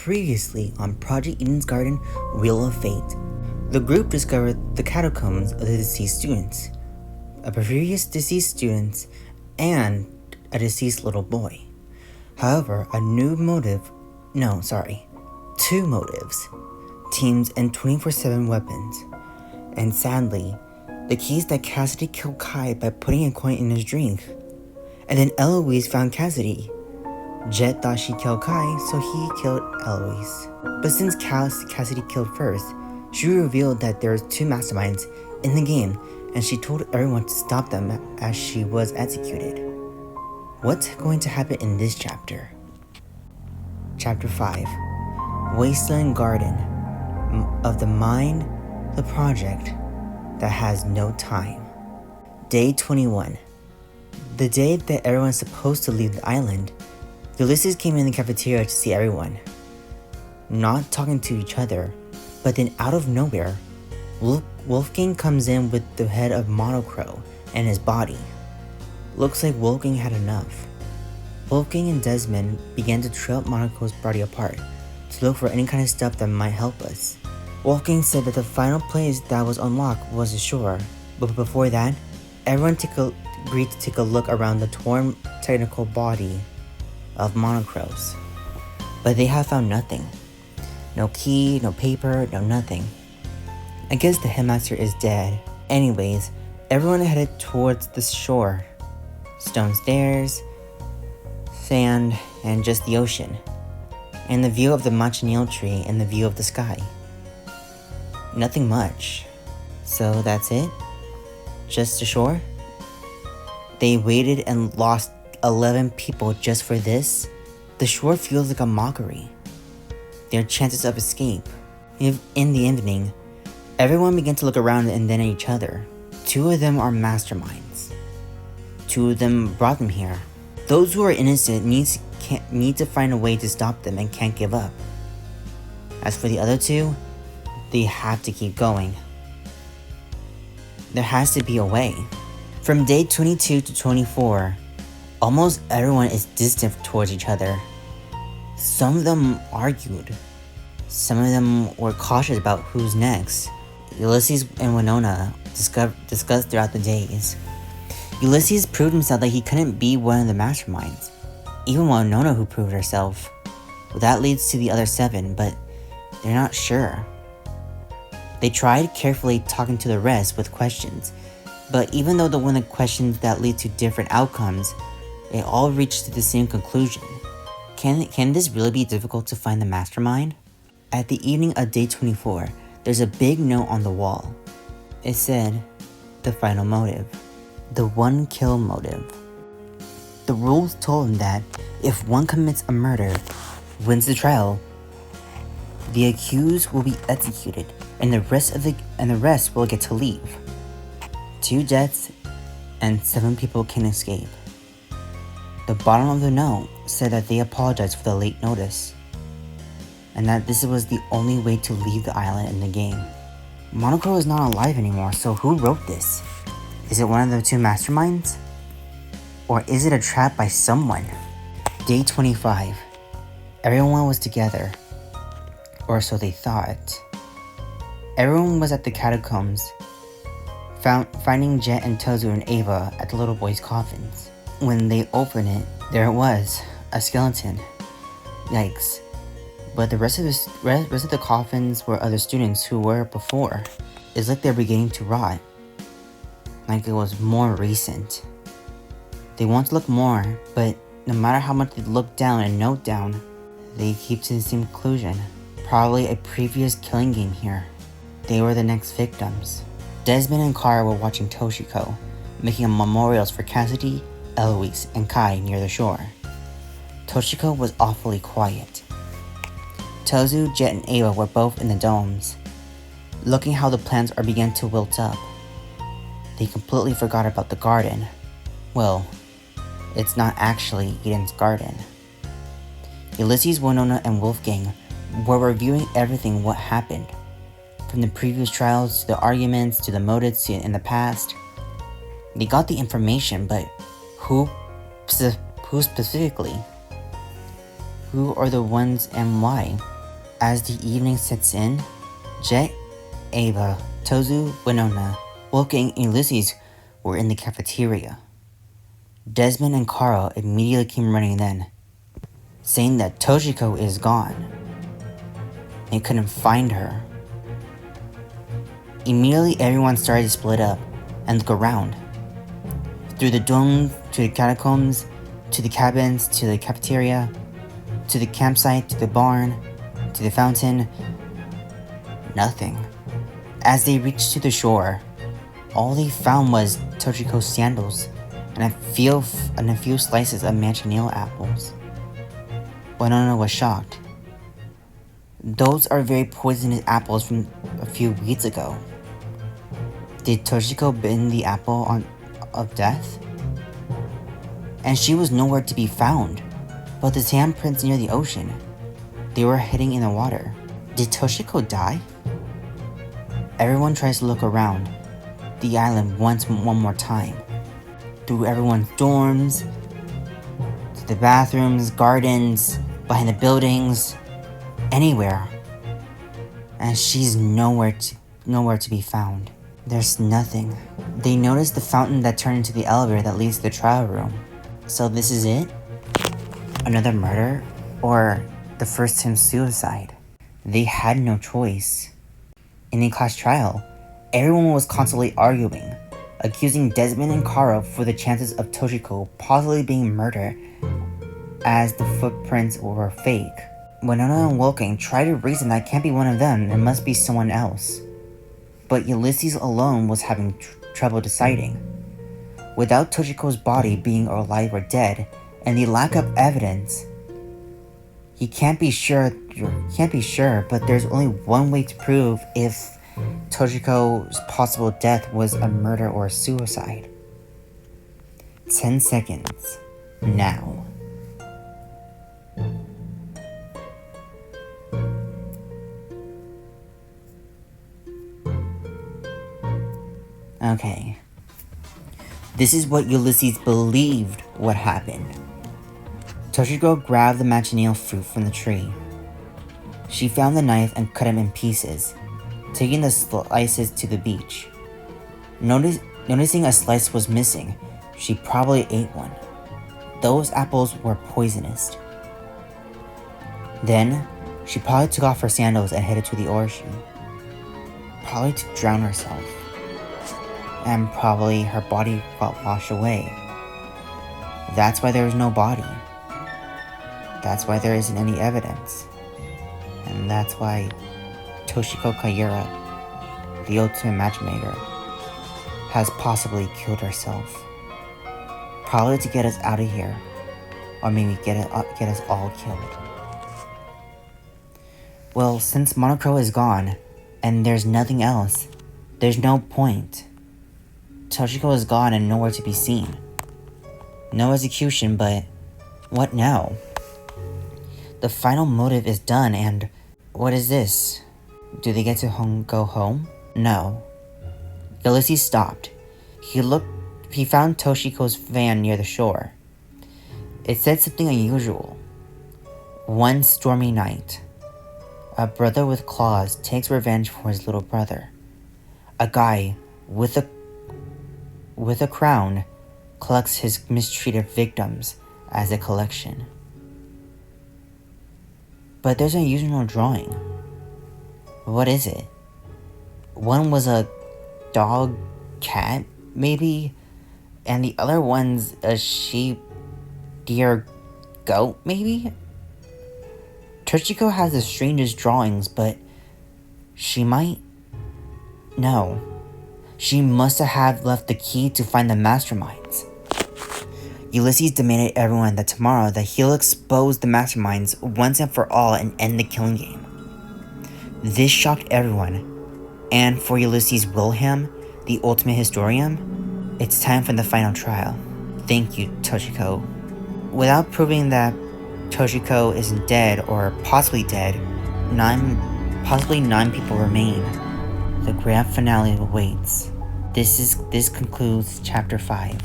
Previously on Project Eden's Garden, Wheel of Fate, the group discovered the catacombs of the deceased students, a previous deceased student, and a deceased little boy. However, two motives, teams and 24/7 weapons, and sadly, the case that Cassidy killed Kai by putting a coin in his drink, and then Eloise found Cassidy. Jet thought she killed Kai, so he killed Eloise. But since Cassidy killed first, she revealed that there were two masterminds in the game, and she told everyone to stop them as she was executed. What's going to happen in this chapter? Chapter 5, Wasteland Garden of the Mind, the project that has no time. Day 21. The day that everyone's supposed to leave the island, Ulysses came in the cafeteria to see everyone, not talking to each other, but then out of nowhere, Wolfgang comes in with the head of Monocro and his body. Looks like Wolfgang had enough. Wolfgang and Desmond began to trail Monocro's body apart to look for any kind of stuff that might help us. Wolfgang said that the final place that was unlocked was the shore, but before that, everyone agreed to take a look around the torn technical body of Monocro's. But they have found nothing. No key, no paper, no nothing. I guess the headmaster is dead. Anyways, everyone headed towards the shore. Stone stairs, sand, and just the ocean. And the view of the manchineel tree and the view of the sky. Nothing much. So that's it? Just the shore? They waited and lost 11 people just for this? The shore feels like a mockery. Their chances of escape. In the evening, everyone began to look around and then at each other. Two of them are masterminds. Two of them brought them here. Those who are innocent need to find a way to stop them and can't give up. As for the other two, they have to keep going. There has to be a way. From day 22 to 24, almost everyone is distant towards each other. Some of them argued. Some of them were cautious about who's next. Ulysses and Winona discussed throughout the days. Ulysses proved himself that he couldn't be one of the masterminds. Even Winona, who proved herself. Well, that leads to the other 7, but they're not sure. They tried carefully talking to the rest with questions, but even though one of the questions that lead to different outcomes, they all reached to the same conclusion. Can this really be difficult to find the mastermind? At the evening of day 24, there's a big note on the wall. It said, the final motive. The one kill motive. The rules told him that if one commits a murder, wins the trial, the accused will be executed, and the rest will get to leave. 2 deaths and 7 people can escape. The bottom of the note said that they apologized for the late notice, and that this was the only way to leave the island in the game. Monocro is not alive anymore, so who wrote this? Is it one of the 2 masterminds? Or is it a trap by someone? Day 25. Everyone was together, or so they thought. Everyone was at the catacombs, finding Jet and Tozu and Ava at the little boy's coffins. When they opened it, there it was, a skeleton. Yikes. But the rest of the coffins were other students who were before. It's like they're beginning to rot. Like it was more recent. They want to look more, but no matter how much they look down and note down, they keep to the same conclusion. Probably a previous killing game here. They were the next victims. Desmond and Kara were watching Toshiko, making memorials for Cassidy, Eloise, and Kai near the shore. Toshiko was awfully quiet. Tozu, Jet, and Ava were both in the domes, looking how the plants are beginning to wilt up. They completely forgot about the garden. Well, it's not actually Eden's garden. Ulysses, Winona, and Wolfgang were reviewing everything what happened, from the previous trials to the arguments to the motives in the past. They got the information, but who specifically? Who are the ones and why? As the evening sets in, Jet, Ava, Tozu, Winona, Wolfgang, and Ulysses were in the cafeteria. Desmond and Carl immediately came running then, saying that Toshiko is gone. They couldn't find her. Immediately everyone started to split up and look around. Through the dome, to the catacombs, to the cabins, to the cafeteria, to the campsite, to the barn, to the fountain. Nothing. As they reached to the shore, all they found was Toshiko's sandals and a few slices of manchineel apples. Winona was shocked. Those are very poisonous apples from a few weeks ago. Did Toshiko bend the apple of death? And she was nowhere to be found, but the handprints near the ocean. They were hidden in the water. Did Toshiko die? Everyone tries to look around the island one more time. Through everyone's dorms, to the bathrooms, gardens, behind the buildings, anywhere. And she's nowhere to be found. There's nothing. They noticed the fountain that turned into the elevator that leads to the trial room. So this is it? Another murder? Or the first time suicide? They had no choice. In the class trial, everyone was constantly arguing, accusing Desmond and Carl for the chances of Toshiko possibly being murdered as the footprints were fake. Winona and Wolfgang tried to reason that it can't be one of them, it must be someone else. But Ulysses alone was having trouble deciding. Without Toshiko's body being alive or dead, and the lack of evidence, he can't be sure, but there's only one way to prove if Toshiko's possible death was a murder or a suicide. 10 seconds. Now. Okay. This is what Ulysses believed would happen. Toshiko grabbed the manchineel fruit from the tree. She found the knife and cut him in pieces, taking the slices to the beach. Noticing a slice was missing, she probably ate one. Those apples were poisonous. Then, she probably took off her sandals and headed to the ocean. Probably to drown herself. And probably her body got washed away. That's why there is no body. That's why there isn't any evidence. And that's why Toshiko Kaira, the ultimate matchmaker, has possibly killed herself. Probably to get us out of here. Or maybe get us all killed. Well, since Monocro is gone, and there's nothing else, there's no point. Toshiko is gone and nowhere to be seen. No execution, but what now? The final motive is done, and what is this? Do they get to go home? No. Ulysses stopped. He found Toshiko's van near the shore. It said something unusual. One stormy night, a brother with claws takes revenge for his little brother. A guy with a crown collects his mistreated victims as a collection. But there's an unusual drawing. What is it? One was a dog, cat, maybe? And the other one's a sheep, deer, goat, maybe? Toshiko has the strangest drawings, but she might... No. She must have left the key to find the masterminds. Ulysses demanded everyone that tomorrow that he'll expose the masterminds once and for all and end the killing game. This shocked everyone, and for Ulysses Wilhelm, the ultimate historian, it's time for the final trial. Thank you, Toshiko. Without proving that Toshiko isn't dead or possibly dead, possibly 9 people remain. The grand finale awaits. This concludes chapter 5.